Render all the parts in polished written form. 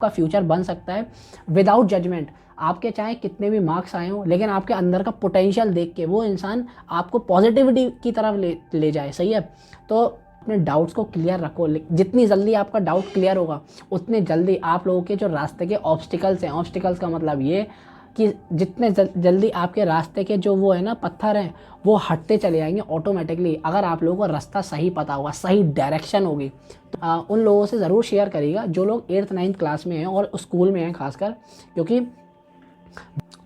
का फ्यूचर बन सकता है विदाउट जजमेंट। आपके चाहे कितने भी मार्क्स आए हों, लेकिन आपके अंदर का पोटेंशियल देख के वो इंसान आपको पॉजिटिविटी की तरफ ले जाए। सही है, तो अपने डाउट्स को क्लियर रखो। जितनी जल्दी आपका डाउट क्लियर होगा उतनी जल्दी आप लोगों के जो रास्ते के ऑब्स्टिकल्स हैं, ऑब्स्टिकल्स का मतलब ये कि जितने जल्दी आपके रास्ते के जो वो है ना पत्थर हैं वो हटते चले जाएंगे ऑटोमेटिकली, अगर आप लोगों को रास्ता सही पता होगा, सही डायरेक्शन होगी। तो उन लोगों से ज़रूर शेयर करिएगा जो लोग 8th 9th क्लास में हैं और स्कूल में हैं खासकर, क्योंकि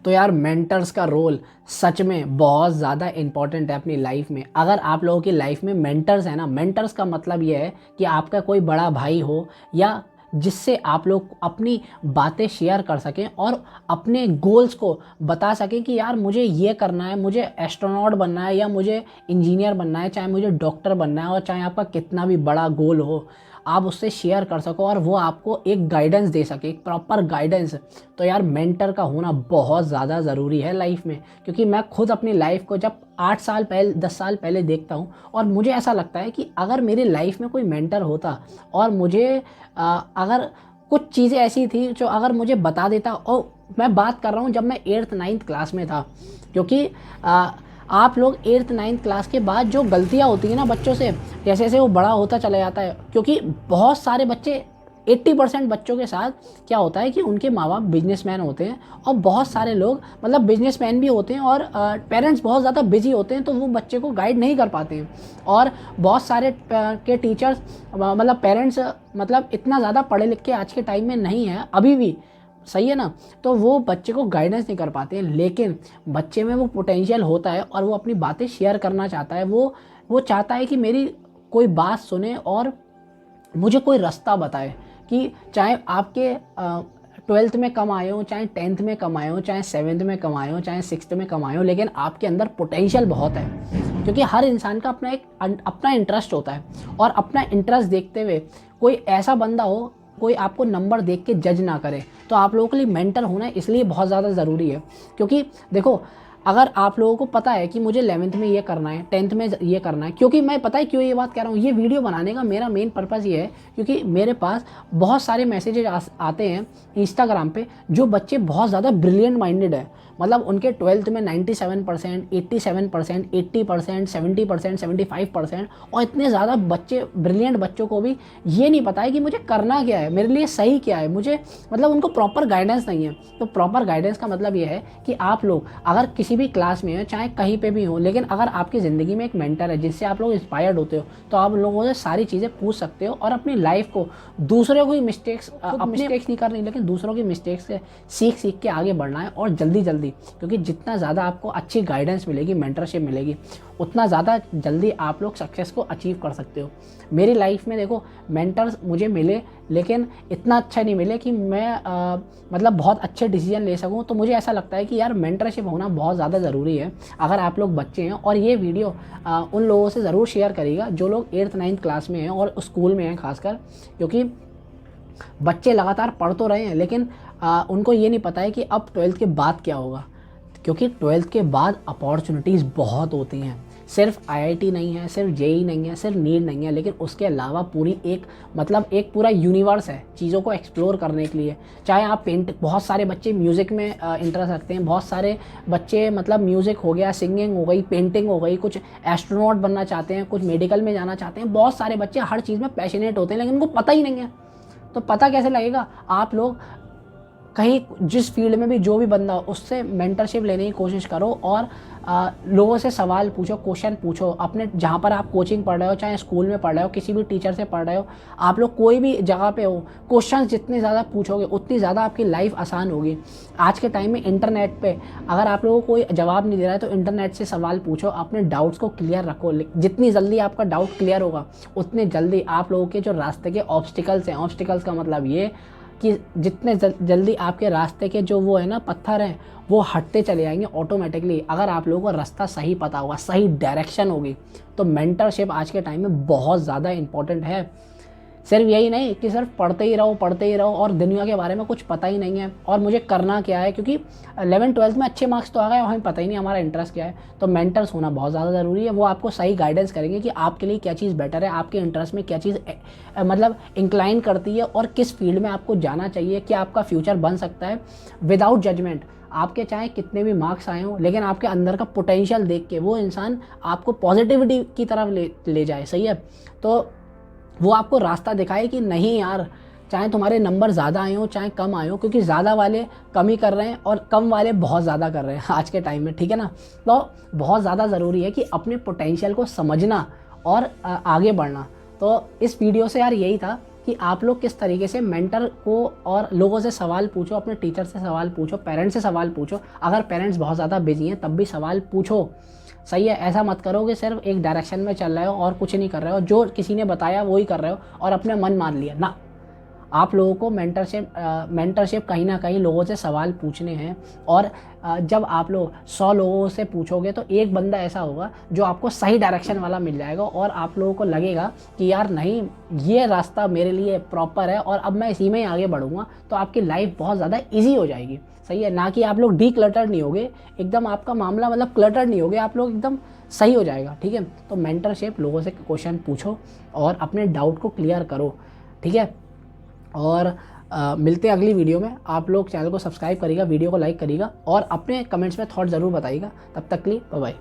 तो यार मेंटर्स का रोल सच में बहुत ज़्यादा इंपॉर्टेंट है अपनी लाइफ में। अगर आप लोगों की लाइफ में मेंटर्स है ना, मेंटर्स का मतलब ये है कि आपका कोई बड़ा भाई हो या जिससे आप लोग अपनी बातें शेयर कर सकें और अपने गोल्स को बता सकें कि यार मुझे ये करना है, मुझे एस्ट्रोनॉट बनना है या मुझे इंजीनियर बनना है, चाहे मुझे डॉक्टर बनना है, और चाहे आपका कितना भी बड़ा गोल हो आप उससे शेयर कर सको और वो आपको एक गाइडेंस दे सके, एक प्रॉपर गाइडेंस। तो यार मेंटर का होना बहुत ज़्यादा ज़रूरी है लाइफ में, क्योंकि मैं खुद अपनी लाइफ को जब 8 साल पहले 10 साल पहले देखता हूँ और मुझे ऐसा लगता है कि अगर मेरी लाइफ में कोई मेंटर होता और मुझे अगर कुछ चीज़ें ऐसी थी जो अगर मुझे बता देता, और मैं बात कर रहा हूँ जब मैं 8th 9th क्लास में था, क्योंकि आप लोग 8th 9th क्लास के बाद जो गलतियाँ होती हैं ना बच्चों से, जैसे जैसे वो बड़ा होता चला जाता है, क्योंकि बहुत सारे बच्चे 80% बच्चों के साथ क्या होता है कि उनके माँ बाप बिजनेसमैन होते हैं और बहुत सारे लोग मतलब बिजनेसमैन भी होते हैं और पेरेंट्स बहुत ज़्यादा बिजी होते हैं, तो वो बच्चे को गाइड नहीं कर पाते हैं। और बहुत सारे के टीचर्स मतलब पेरेंट्स मतलब इतना ज़्यादा पढ़े लिखे आज के टाइम में नहीं है अभी भी, सही है ना, तो वो बच्चे को गाइडेंस नहीं कर पाते हैं। लेकिन बच्चे में वो पोटेंशियल होता है और वो अपनी बातें शेयर करना चाहता है, वो चाहता है कि मेरी कोई बात सुने और मुझे कोई रास्ता बताए, कि चाहे आपके 12th में कम आए हो, चाहे 10th में कम आए हो, चाहे 7th में कम आए हो, चाहे 6th में कम आए हो, लेकिन आपके अंदर पोटेंशियल बहुत है। क्योंकि हर इंसान का अपना इंटरेस्ट होता है, और अपना इंटरेस्ट देखते हुए कोई ऐसा बंदा हो, कोई आपको नंबर देख के जज ना करे। तो आप लोगों के लिए मेंटर होना इसलिए बहुत ज़्यादा ज़रूरी है, क्योंकि देखो अगर आप लोगों को पता है कि मुझे 11th में ये करना है, 10th में ये करना है, क्योंकि मैं पता है क्यों ये बात कह रहा हूँ, ये वीडियो बनाने का मेरा मेन पर्पज़ ये है क्योंकि मेरे पास बहुत सारे मैसेजेस आते हैं इंस्टाग्राम पे जो बच्चे बहुत ज़्यादा ब्रिलियंट माइंडेड है, मतलब उनके 12th में 97%, 87%, 80%, 70%, 75%, और इतने ज़्यादा बच्चे ब्रिलियंट बच्चों को भी ये नहीं पता है कि मुझे करना क्या है, मेरे लिए सही क्या है, मुझे मतलब उनको प्रॉपर गाइडेंस नहीं है। तो प्रॉपर गाइडेंस का मतलब ये है कि आप लोग अगर किसी भी क्लास में हो, चाहे कहीं पे भी हो, लेकिन अगर आपकी ज़िंदगी में एक मेंटर है जिससे आप लोग इंस्पायर्ड होते हो, तो आप लोगों से सारी चीज़ें पूछ सकते हो और अपनी लाइफ को दूसरों की मिस्टेक्स नहीं करनी, लेकिन दूसरों की मिस्टेक्स से सीख के आगे बढ़ना है और जल्दी, क्योंकि जितना ज़्यादा आपको अच्छी गाइडेंस मिलेगी, मेंटरशिप मिलेगी, उतना ज़्यादा जल्दी आप लोग सक्सेस को अचीव कर सकते हो। मेरी लाइफ में देखो मेंटर्स मुझे मिले, लेकिन इतना अच्छा नहीं मिले कि मैं मतलब बहुत अच्छे डिसीजन ले सकूं। तो मुझे ऐसा लगता है कि यार मेंटरशिप होना बहुत ज़्यादा ज़रूरी है अगर आप लोग बच्चे हैं। और ये वीडियो उन लोगों से ज़रूर शेयर करिएगा जो लोग 8th 9th क्लास में हैं और स्कूल में हैं खासकर, क्योंकि बच्चे लगातार पढ़ तो रहे हैं लेकिन उनको ये नहीं पता है कि अब 12th के बाद क्या होगा, क्योंकि 12th के बाद अपॉर्चुनिटीज़ बहुत होती हैं। सिर्फ आईआईटी नहीं है, सिर्फ जेई नहीं है, सिर्फ नीट नहीं है, लेकिन उसके अलावा पूरी एक पूरा यूनिवर्स है चीज़ों को एक्सप्लोर करने के लिए। चाहे आप बहुत सारे बच्चे म्यूज़िक में इंटरेस्ट रखते हैं, बहुत सारे बच्चे मतलब म्यूज़िक हो गया, सिंगिंग हो गई, पेंटिंग हो गई, कुछ एस्ट्रोनॉट बनना चाहते हैं, कुछ मेडिकल में जाना चाहते हैं। बहुत सारे बच्चे हर चीज़ में पैशनेट होते हैं लेकिन उनको पता ही नहीं है। तो पता कैसे लगेगा? आप लोग कहीं जिस फील्ड में भी जो भी बंदा हो उससे मेंटरशिप लेने की कोशिश करो और लोगों से सवाल पूछो, क्वेश्चन पूछो। अपने जहाँ पर आप कोचिंग पढ़ रहे हो, चाहे स्कूल में पढ़ रहे हो, किसी भी टीचर से पढ़ रहे हो, आप लोग कोई भी जगह पे हो, क्वेश्चन जितने ज़्यादा पूछोगे उतनी ज़्यादा आपकी लाइफ आसान होगी। आज के टाइम में इंटरनेट पे अगर आप लोगों को कोई जवाब नहीं दे रहा है तो इंटरनेट से सवाल पूछो, अपने डाउट्स को क्लियर रखो। जितनी जल्दी आपका डाउट क्लियर होगा उतने जल्दी आप लोगों के जो रास्ते के ऑब्स्टिकल्स हैं, ऑब्स्टिकल्स का मतलब ये कि जितने जल्दी आपके रास्ते के जो वो है ना पत्थर हैं वो हटते चले जाएंगे ऑटोमेटिकली, अगर आप लोगों को रास्ता सही पता होगा, सही डायरेक्शन होगी। तो मेंटरशिप आज के टाइम में बहुत ज़्यादा इम्पॉर्टेंट है। सिर्फ यही नहीं कि सिर्फ पढ़ते ही रहो और दुनिया के बारे में कुछ पता ही नहीं है और मुझे करना क्या है, क्योंकि 11th-12th में अच्छे मार्क्स तो आ गए और हमें पता ही नहीं हमारा इंटरेस्ट क्या है। तो मेंटर्स होना बहुत ज़्यादा ज़रूरी है, वो आपको सही गाइडेंस करेंगे कि आपके लिए क्या चीज़ बेटर है, आपके इंटरेस्ट में क्या चीज़ मतलब इंक्लाइन करती है और किस फील्ड में आपको जाना चाहिए, क्या आपका फ्यूचर बन सकता है विदाउट जजमेंट। आपके चाहे कितने भी मार्क्स आए हों, लेकिन आपके अंदर का पोटेंशियल देख के वो इंसान आपको पॉजिटिविटी की तरफ ले जाए, सही है। तो वो आपको रास्ता दिखाए कि नहीं यार, चाहे तुम्हारे नंबर ज़्यादा आए हों चाहे कम आए हों, क्योंकि ज़्यादा वाले कम ही कर रहे हैं और कम वाले बहुत ज़्यादा कर रहे हैं आज के टाइम में, ठीक है ना। तो बहुत ज़्यादा ज़रूरी है कि अपने पोटेंशियल को समझना और आगे बढ़ना। तो इस वीडियो से यार यही था कि आप लोग किस तरीके से मेंटर को और लोगों से सवाल पूछो, अपने टीचर से सवाल पूछो, पेरेंट्स से सवाल पूछो। अगर पेरेंट्स बहुत ज़्यादा बिजी हैं तब भी सवाल पूछो, सही है। ऐसा मत करो कि सिर्फ एक डायरेक्शन में चल रहे हो और कुछ नहीं कर रहे हो, जो किसी ने बताया वही कर रहे हो और अपने मन मान लिया ना। आप लोगों को मेंटरशिप कहीं ना कहीं लोगों से सवाल पूछने हैं। और जब आप लोग 100 लोगों से पूछोगे तो एक बंदा ऐसा होगा जो आपको सही डायरेक्शन वाला मिल जाएगा और आप लोगों को लगेगा कि यार नहीं, ये रास्ता मेरे लिए प्रॉपर है और अब मैं इसी में ही आगे बढ़ूँगा। तो आपकी लाइफ बहुत ज़्यादा ईजी हो जाएगी, सही है। ना कि आप लोग डीक्लटर्ड नहीं होगे, एकदम आपका मामला मतलब क्लटर्ड नहीं होगे, आप लोग एकदम सही हो जाएगा, ठीक है। तो मेंटरशिप, लोगों से क्वेश्चन पूछो और अपने डाउट को क्लियर करो, ठीक है। और मिलते हैं अगली वीडियो में। आप लोग चैनल को सब्सक्राइब करिएगा, वीडियो को लाइक करिएगा और अपने कमेंट्स में थॉट ज़रूर बताइएगा। तब तक के लिए बाय बाय।